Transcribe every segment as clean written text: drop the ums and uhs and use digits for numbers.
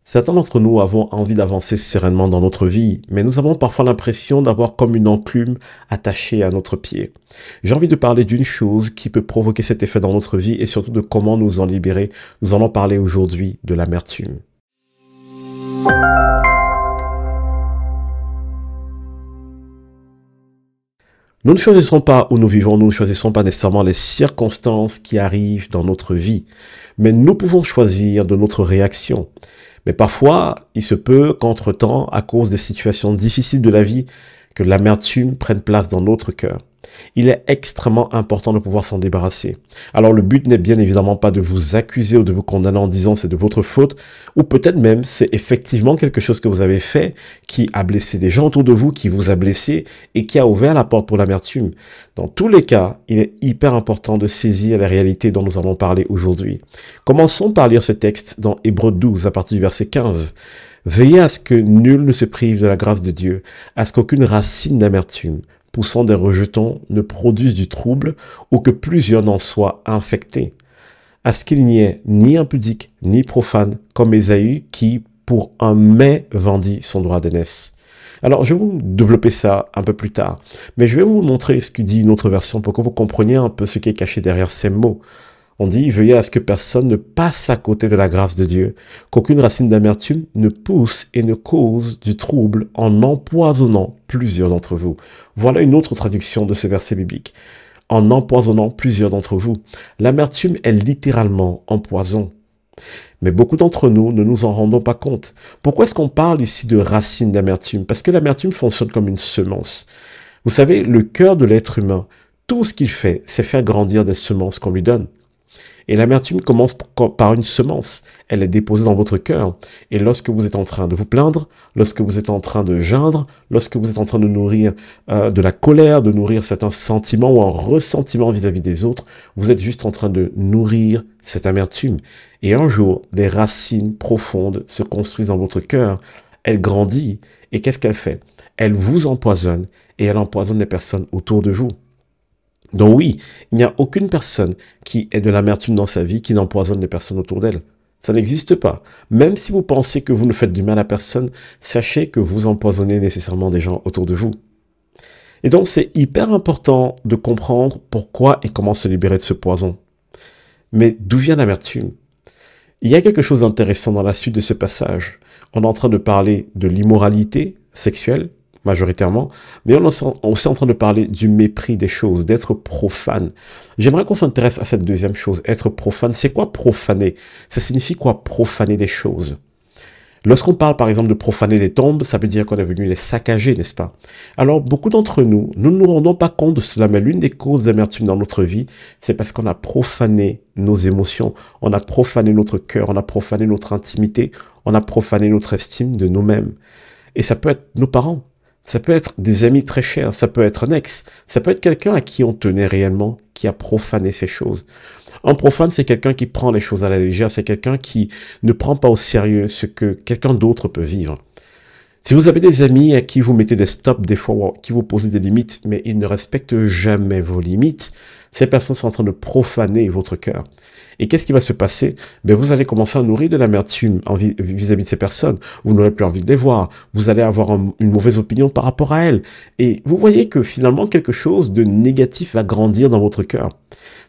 Certains d'entre nous avons envie d'avancer sereinement dans notre vie, mais nous avons parfois l'impression d'avoir comme une enclume attachée à notre pied. J'ai envie de parler d'une chose qui peut provoquer cet effet dans notre vie et surtout de comment nous en libérer. Nous allons parler aujourd'hui de l'amertume. Nous ne choisissons pas où nous vivons, nous ne choisissons pas nécessairement les circonstances qui arrivent dans notre vie, mais nous pouvons choisir de notre réaction. Mais parfois, il se peut qu'entre-temps, à cause des situations difficiles de la vie, que l'amertume prenne place dans notre cœur. Il est extrêmement important de pouvoir s'en débarrasser. Alors le but n'est bien évidemment pas de vous accuser ou de vous condamner en disant c'est de votre faute, ou peut-être même c'est effectivement quelque chose que vous avez fait qui a blessé des gens autour de vous, qui vous a blessé et qui a ouvert la porte pour l'amertume. Dans tous les cas, il est hyper important de saisir la réalité dont nous allons parler aujourd'hui. Commençons par lire ce texte dans Hébreux 12 à partir du verset 15. Veillez à ce que nul ne se prive de la grâce de Dieu, à ce qu'aucune racine d'amertume poussant des rejetons ne produise du trouble ou que plusieurs n'en soient infectés. À ce qu'il n'y ait ni impudique ni profane comme Ésaü qui, pour un mais, vendit son droit d'aînesse. Alors, je vais vous développer ça un peu plus tard, mais je vais vous montrer ce que dit une autre version pour que vous compreniez un peu ce qui est caché derrière ces mots. On dit, veillez à ce que personne ne passe à côté de la grâce de Dieu, qu'aucune racine d'amertume ne pousse et ne cause du trouble en empoisonnant plusieurs d'entre vous. Voilà une autre traduction de ce verset biblique. En empoisonnant plusieurs d'entre vous. L'amertume est littéralement un poison. Mais beaucoup d'entre nous ne nous en rendons pas compte. Pourquoi est-ce qu'on parle ici de racine d'amertume? Parce que l'amertume fonctionne comme une semence. Vous savez, le cœur de l'être humain, tout ce qu'il fait, c'est faire grandir des semences qu'on lui donne. Et l'amertume commence par une semence. Elle est déposée dans votre cœur. Et lorsque vous êtes en train de vous plaindre, lorsque vous êtes en train de geindre, lorsque vous êtes en train de nourrir de la colère, de nourrir certains sentiments ou un ressentiment vis-à-vis des autres, vous êtes juste en train de nourrir cette amertume. Et un jour, des racines profondes se construisent dans votre cœur. Elle grandit. Et qu'est-ce qu'elle fait? Elle vous empoisonne et elle empoisonne les personnes autour de vous. Donc oui, il n'y a aucune personne qui ait de l'amertume dans sa vie qui n'empoisonne les personnes autour d'elle. Ça n'existe pas. Même si vous pensez que vous ne faites du mal à personne, sachez que vous empoisonnez nécessairement des gens autour de vous. Et donc c'est hyper important de comprendre pourquoi et comment se libérer de ce poison. Mais d'où vient l'amertume? Il y a quelque chose d'intéressant dans la suite de ce passage. On est en train de parler de l'immoralité sexuelle, majoritairement, mais on est aussi en train de parler du mépris des choses, d'être profane. J'aimerais qu'on s'intéresse à cette deuxième chose, être profane. C'est quoi profaner? Ça signifie quoi profaner des choses? Lorsqu'on parle par exemple de profaner des tombes, ça veut dire qu'on est venu les saccager, n'est-ce pas? Alors beaucoup d'entre nous, nous ne nous rendons pas compte de cela, mais l'une des causes d'amertume dans notre vie, c'est parce qu'on a profané nos émotions, on a profané notre cœur, on a profané notre intimité, on a profané notre estime de nous-mêmes. Et ça peut être nos parents. Ça peut être des amis très chers, ça peut être un ex, ça peut être quelqu'un à qui on tenait réellement, qui a profané ces choses. Un profane, c'est quelqu'un qui prend les choses à la légère, c'est quelqu'un qui ne prend pas au sérieux ce que quelqu'un d'autre peut vivre. Si vous avez des amis à qui vous mettez des stops des fois, qui vous posez des limites, mais ils ne respectent jamais vos limites, ces personnes sont en train de profaner votre cœur. Et qu'est-ce qui va se passer? Ben, vous allez commencer à nourrir de l'amertume vis-à-vis de ces personnes. Vous n'aurez plus envie de les voir. Vous allez avoir une mauvaise opinion par rapport à elles. Et vous voyez que finalement, quelque chose de négatif va grandir dans votre cœur.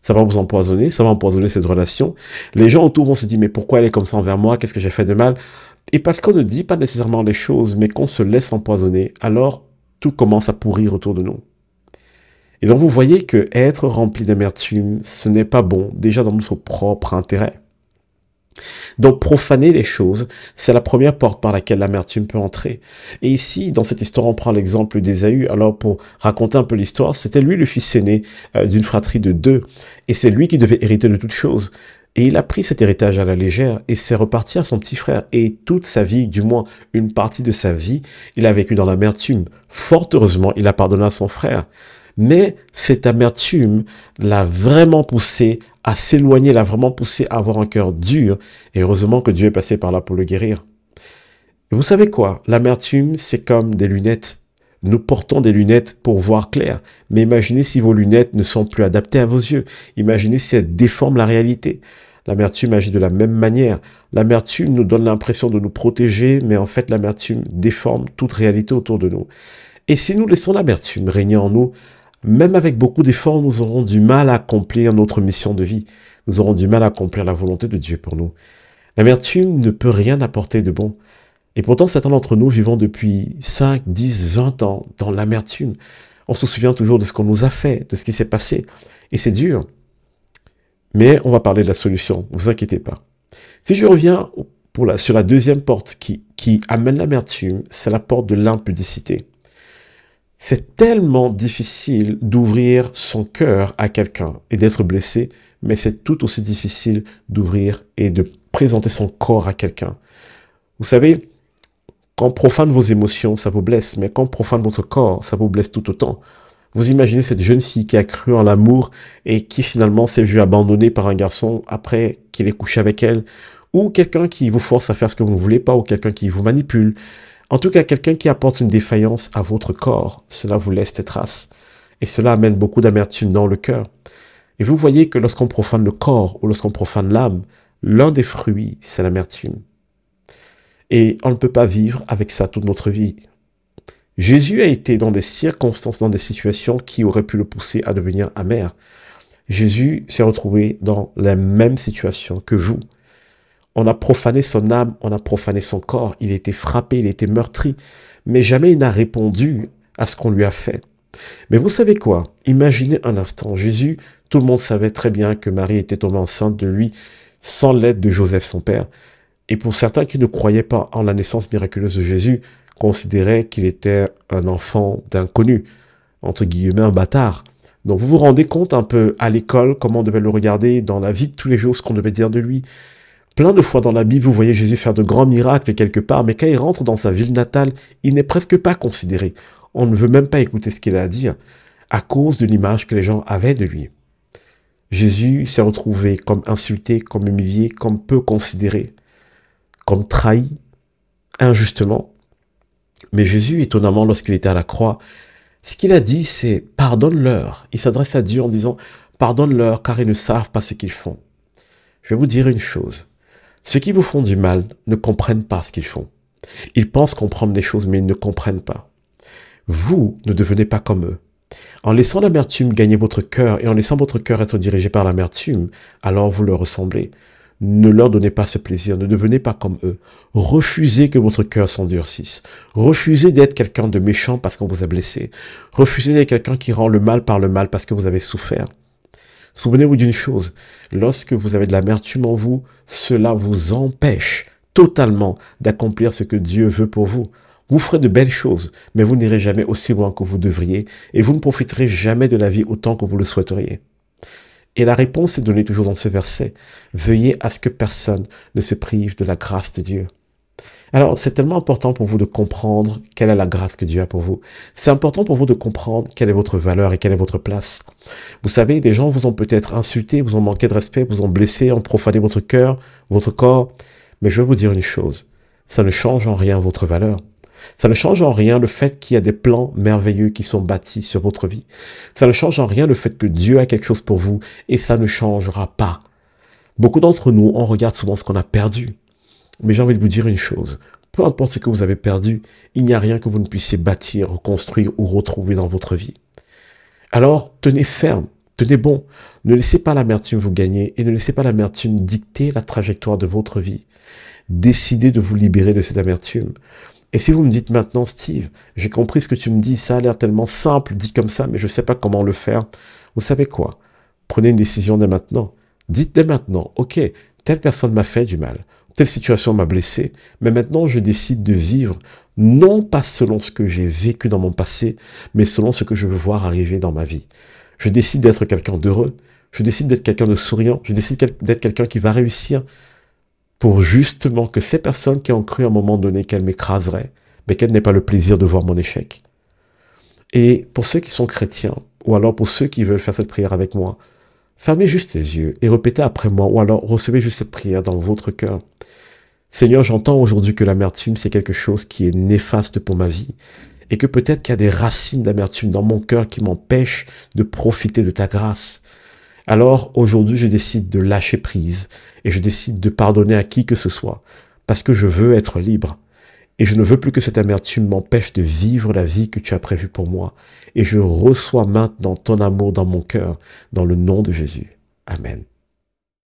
Ça va vous empoisonner, ça va empoisonner cette relation. Les gens autour vont se dire, mais pourquoi elle est comme ça envers moi? Qu'est-ce que j'ai fait de mal? Et parce qu'on ne dit pas nécessairement les choses, mais qu'on se laisse empoisonner, alors tout commence à pourrir autour de nous. Et donc vous voyez que être rempli d'amertume, ce n'est pas bon, déjà dans notre propre intérêt. Donc profaner les choses, c'est la première porte par laquelle l'amertume peut entrer. Et ici, dans cette histoire, on prend l'exemple d'Ésaü. Alors pour raconter un peu l'histoire, c'était lui le fils aîné d'une fratrie de 2. Et c'est lui qui devait hériter de toutes choses. Et il a pris cet héritage à la légère et s'est reparti à son petit frère. Et toute sa vie, du moins une partie de sa vie, il a vécu dans l'amertume. Fort heureusement, il a pardonné à son frère. Mais cette amertume l'a vraiment poussé à s'éloigner, l'a vraiment poussé à avoir un cœur dur. Et heureusement que Dieu est passé par là pour le guérir. Et vous savez quoi? L'amertume, c'est comme des lunettes. Nous portons des lunettes pour voir clair. Mais imaginez si vos lunettes ne sont plus adaptées à vos yeux. Imaginez si elles déforment la réalité. L'amertume agit de la même manière. L'amertume nous donne l'impression de nous protéger, mais en fait, l'amertume déforme toute réalité autour de nous. Et si nous laissons l'amertume régner en nous, même avec beaucoup d'efforts, nous aurons du mal à accomplir notre mission de vie. Nous aurons du mal à accomplir la volonté de Dieu pour nous. L'amertume ne peut rien apporter de bon. Et pourtant, certains d'entre nous vivons depuis 5, 10, 20 ans dans l'amertume. On se souvient toujours de ce qu'on nous a fait, de ce qui s'est passé. Et c'est dur. Mais on va parler de la solution, ne vous inquiétez pas. Si je reviens sur la deuxième porte qui amène l'amertume, c'est la porte de l'impudicité. C'est tellement difficile d'ouvrir son cœur à quelqu'un et d'être blessé, mais c'est tout aussi difficile d'ouvrir et de présenter son corps à quelqu'un. Vous savez, quand on profane vos émotions, ça vous blesse, mais quand on profane votre corps, ça vous blesse tout autant. Vous imaginez cette jeune fille qui a cru en l'amour et qui finalement s'est vue abandonnée par un garçon après qu'il ait couché avec elle, ou quelqu'un qui vous force à faire ce que vous ne voulez pas, ou quelqu'un qui vous manipule. En tout cas, quelqu'un qui apporte une défaillance à votre corps, cela vous laisse des traces. Et cela amène beaucoup d'amertume dans le cœur. Et vous voyez que lorsqu'on profane le corps ou lorsqu'on profane l'âme, l'un des fruits, c'est l'amertume. Et on ne peut pas vivre avec ça toute notre vie. Jésus a été dans des circonstances, dans des situations qui auraient pu le pousser à devenir amer. Jésus s'est retrouvé dans la même situation que vous. On a profané son âme, on a profané son corps, il a été frappé, il a été meurtri, mais jamais il n'a répondu à ce qu'on lui a fait. Mais vous savez quoi? Imaginez un instant, Jésus, tout le monde savait très bien que Marie était tombée enceinte de lui sans l'aide de Joseph, son père. Et pour certains qui ne croyaient pas en la naissance miraculeuse de Jésus, considéraient qu'il était un enfant d'inconnu, entre guillemets un bâtard. Donc vous vous rendez compte un peu à l'école comment on devait le regarder, dans la vie de tous les jours, ce qu'on devait dire de lui. Plein de fois dans la Bible, vous voyez Jésus faire de grands miracles quelque part, mais quand il rentre dans sa ville natale, il n'est presque pas considéré. On ne veut même pas écouter ce qu'il a à dire, à cause de l'image que les gens avaient de lui. Jésus s'est retrouvé comme insulté, comme humilié, comme peu considéré, comme trahi, injustement. Mais Jésus, étonnamment, lorsqu'il était à la croix, ce qu'il a dit, c'est « pardonne-leur ». Il s'adresse à Dieu en disant « pardonne-leur, car ils ne savent pas ce qu'ils font ». Je vais vous dire une chose. Ceux qui vous font du mal ne comprennent pas ce qu'ils font. Ils pensent comprendre les choses, mais ils ne comprennent pas. Vous ne devenez pas comme eux. En laissant l'amertume gagner votre cœur et en laissant votre cœur être dirigé par l'amertume, alors vous leur ressemblez. Ne leur donnez pas ce plaisir, ne devenez pas comme eux. Refusez que votre cœur s'endurcisse. Refusez d'être quelqu'un de méchant parce qu'on vous a blessé. Refusez d'être quelqu'un qui rend le mal par le mal parce que vous avez souffert. Souvenez-vous d'une chose, lorsque vous avez de l'amertume en vous, cela vous empêche totalement d'accomplir ce que Dieu veut pour vous. Vous ferez de belles choses, mais vous n'irez jamais aussi loin que vous devriez et vous ne profiterez jamais de la vie autant que vous le souhaiteriez. Et la réponse est donnée toujours dans ce verset. Veuillez à ce que personne ne se prive de la grâce de Dieu. Alors, c'est tellement important pour vous de comprendre quelle est la grâce que Dieu a pour vous. C'est important pour vous de comprendre quelle est votre valeur et quelle est votre place. Vous savez, des gens vous ont peut-être insulté, vous ont manqué de respect, vous ont blessé, ont profané votre cœur, votre corps. Mais je vais vous dire une chose, ça ne change en rien votre valeur. Ça ne change en rien le fait qu'il y a des plans merveilleux qui sont bâtis sur votre vie. Ça ne change en rien le fait que Dieu a quelque chose pour vous et ça ne changera pas. Beaucoup d'entre nous, on regarde souvent ce qu'on a perdu. Mais j'ai envie de vous dire une chose. Peu importe ce que vous avez perdu, il n'y a rien que vous ne puissiez bâtir, reconstruire ou retrouver dans votre vie. Alors, tenez ferme, tenez bon. Ne laissez pas l'amertume vous gagner et ne laissez pas l'amertume dicter la trajectoire de votre vie. Décidez de vous libérer de cette amertume. Et si vous me dites maintenant, Steve, j'ai compris ce que tu me dis, ça a l'air tellement simple, dit comme ça, mais je ne sais pas comment le faire. Vous savez quoi? Prenez une décision dès maintenant. Dites dès maintenant, ok, telle personne m'a fait du mal, telle situation m'a blessé, mais maintenant je décide de vivre, non pas selon ce que j'ai vécu dans mon passé, mais selon ce que je veux voir arriver dans ma vie. Je décide d'être quelqu'un d'heureux, je décide d'être quelqu'un de souriant, je décide d'être quelqu'un qui va réussir, pour justement que ces personnes qui ont cru à un moment donné qu'elles m'écraseraient, mais qu'elles n'aient pas le plaisir de voir mon échec. Et pour ceux qui sont chrétiens, ou alors pour ceux qui veulent faire cette prière avec moi, fermez juste les yeux et répétez après moi, ou alors recevez juste cette prière dans votre cœur. Seigneur, j'entends aujourd'hui que l'amertume, c'est quelque chose qui est néfaste pour ma vie, et que peut-être qu'il y a des racines d'amertume dans mon cœur qui m'empêchent de profiter de ta grâce. Alors aujourd'hui, je décide de lâcher prise et je décide de pardonner à qui que ce soit parce que je veux être libre. Et je ne veux plus que cette amertume m'empêche de vivre la vie que tu as prévue pour moi. Et je reçois maintenant ton amour dans mon cœur, dans le nom de Jésus. Amen.